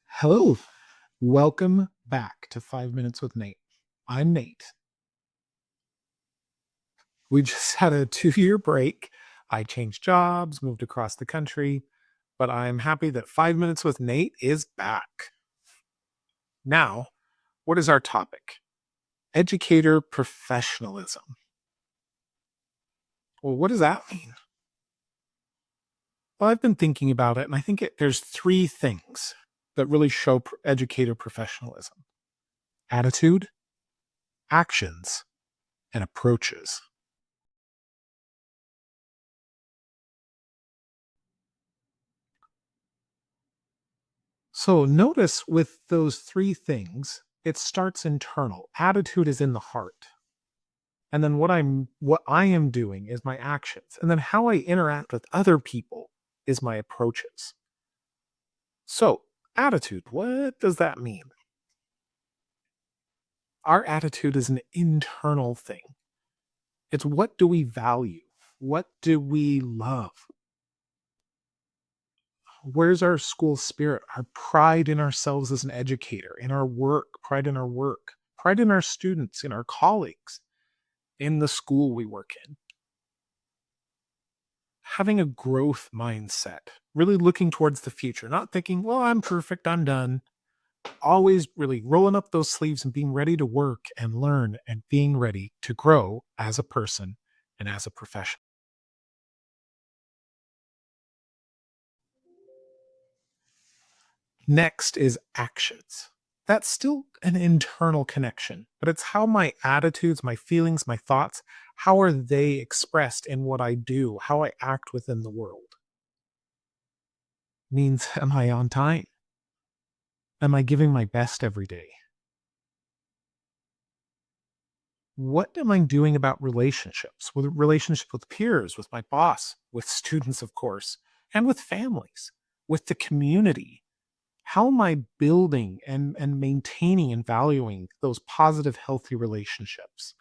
Hello, welcome back to 5 Minutes with Nate. I'm Nate. We just had a 2 year break. I changed jobs, moved across the country, but I'm happy that 5 Minutes with Nate is back. Now, what is our topic? Educator professionalism. Well, what does that mean? Well, I've been thinking about it, and I think there's 3 things that really show educator professionalism: attitude, actions, and approaches. So notice with those 3 things, it starts internal. Attitude is in the heart. And then what I am doing is my actions. And then how I interact with other people is my approaches. So, attitude, what does that mean? Our attitude is an internal thing. It's what do we value? What do we love? Where's our school spirit? Our pride in ourselves as an educator, in our work, pride in our students, in our colleagues, in the school we work in. Having a growth mindset, really looking towards the future, not thinking, well, I'm perfect, I'm done. Always really rolling up those sleeves and being ready to work and learn and being ready to grow as a person and as a professional. Next is actions. That's still an internal connection, but it's how my attitudes, my feelings, my thoughts, how are they expressed in what I do, how I act within the world. Means, am I on time? Am I giving my best every day? What am I doing about relationships? With relationship with peers, with my boss, with students, of course, and with families, with the community. How am I building and maintaining and valuing those positive, healthy relationships?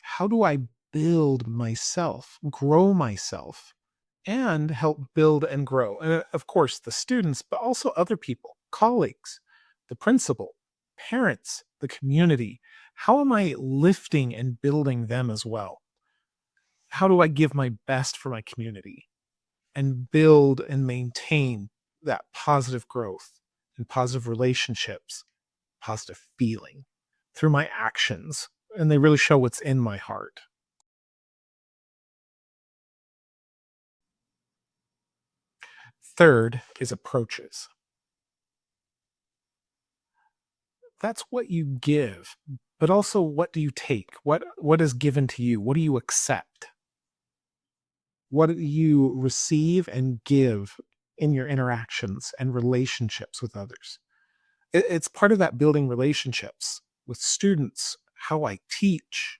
How do I build myself, grow myself, and help build and grow? And of course, the students, but also other people, colleagues, the principal, parents, the community. How am I lifting and building them as well? How do I give my best for my community and build and maintain that positive growth and positive relationships, positive feeling through my actions? And they really show what's in my heart. Third is approaches. That's what you give, but also what do you take? What is given to you? What do you accept? What do you receive and give in your interactions and relationships with others? It's part of that building relationships with students, how I teach,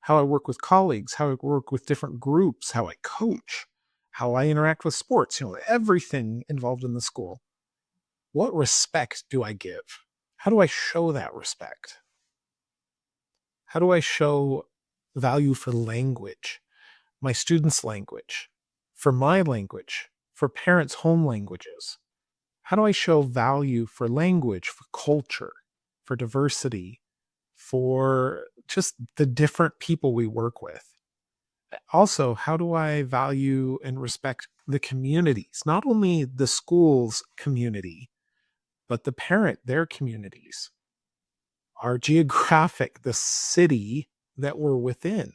how I work with colleagues, how I work with different groups, how I coach, how I interact with sports, everything involved in the school. What respect do I give? How do I show that respect? How do I show value for language, my students' language, for my language, for parents' home languages? How do I show value for language, for culture, for diversity, for just the different people we work with? Also, how do I value and respect the communities, not only the school's community, but the parent, their communities, our geographic, the city that we're within.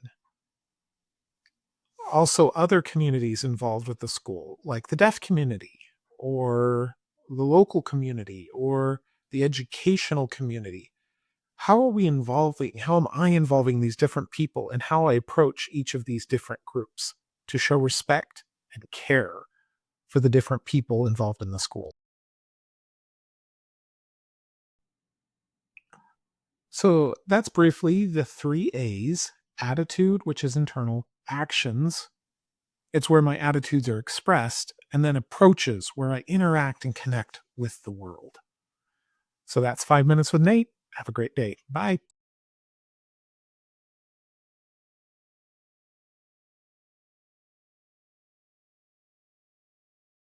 Also, other communities involved with the school, like the deaf community or the local community or the educational community. How are we involving, how am I involving these different people and how I approach each of these different groups to show respect and care for the different people involved in the school? So that's briefly the 3 A's: attitude, which is internal, actions, it's where my attitudes are expressed, and then approaches, where I interact and connect with the world. So that's 5 Minutes with Nate. Have a great day. Bye.